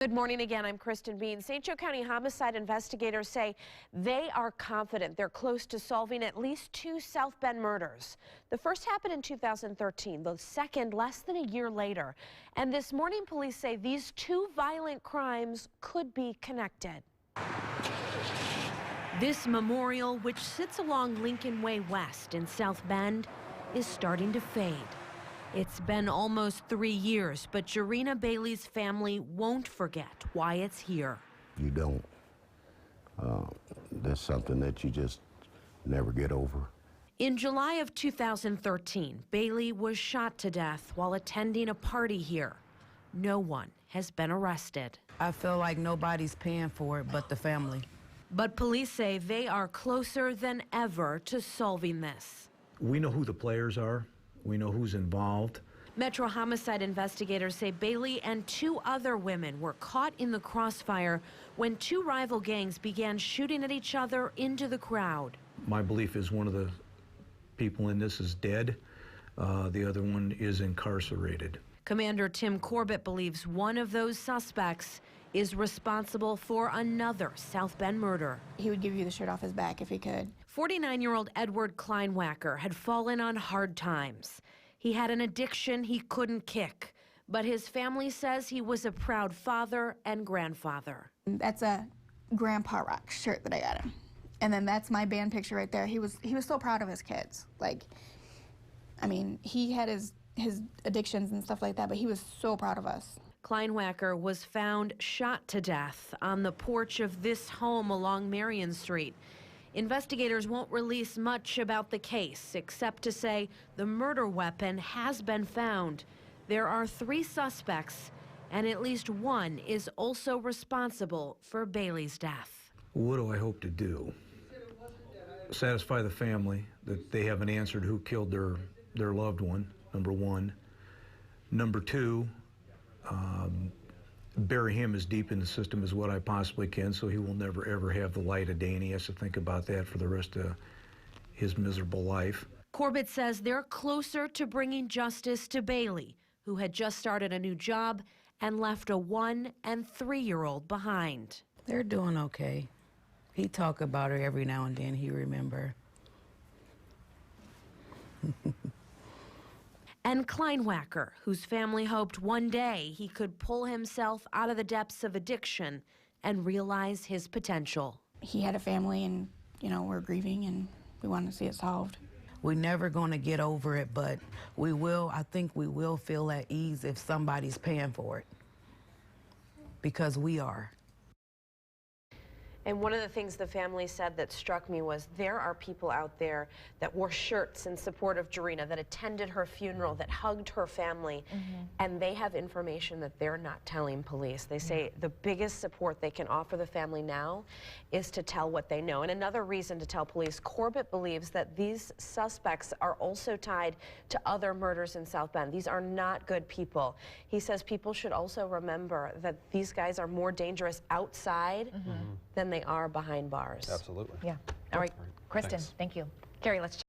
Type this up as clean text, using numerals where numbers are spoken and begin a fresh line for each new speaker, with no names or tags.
Good morning again. I'm Kristen Bean. St. Joe County homicide investigators say they are confident they're close to solving at least 2 South Bend murders. The first happened in 2013, the second less than a year later. And this morning, police say these 2 violent crimes could be connected. This memorial, which sits along Lincoln Way West in South Bend, is starting to fade. It's been almost 3 years, but Jarena Bailey's family won't forget why it's here.
You don't. That's something that you just never get over.
In July of 2013, Bailey was shot to death while attending a party here. No one has been arrested.
I feel like nobody's paying for it but the family.
But police say they are closer than ever to solving this.
We know who the players are. We know who's involved.
Metro homicide investigators say Bailey and 2 other women were caught in the crossfire when 2 rival gangs began shooting at each other into the crowd.
My belief is one of the people in this is dead. The other one is incarcerated.
Commander Tim Corbett believes one of those suspects is responsible for another South Bend murder.
He would give you the shirt off his back if he could.
49-year-old Edward Kleinwacker had fallen on hard times. He had an addiction he couldn't kick, but his family says he was a proud father and grandfather.
That's a Grandpa Rock shirt that I got him. And then that's my band picture right there. He was so proud of his kids. Like, I mean, he had his addictions and stuff like that, but he was so proud of us.
Kleinwacker was found shot to death on the porch of this home along Marion Street. Investigators won't release much about the case, except to say the murder weapon has been found. There are 3 suspects, and at least one is also responsible for Bailey's death.
What do I hope to do? Satisfy the family that they haven't answered who killed their loved one, number 1. Number 2, bury him as deep in the system as what I possibly can so he will never ever have the light of day, and he has to think about that for the rest of his miserable life.
Corbett says they're closer to bringing justice to Bailey, who had just started a new job and left a 1- and 3-year-old behind.
They're doing okay. He talk about her every now and then, he remember.
And Kleinwacker, whose family hoped one day he could pull himself out of the depths of addiction and realize his potential.
He had a family and, we're grieving and we want to see it solved.
We're never going to get over it, but I think we will feel at ease if somebody's paying for it. Because we are.
And one of the things the family said that struck me was there are people out there that wore shirts in support of Jarena, that attended her funeral, that hugged her family, and they have information that they're not telling police. They say the biggest support they can offer the family now is to tell what they know. And another reason to tell police, Corbett believes that these suspects are also tied to other murders in South Bend. These are not good people. He says people should also remember that these guys are more dangerous outside than they are behind bars.
Absolutely.
Yeah. All right, Kristen, thank you. Carrie, let's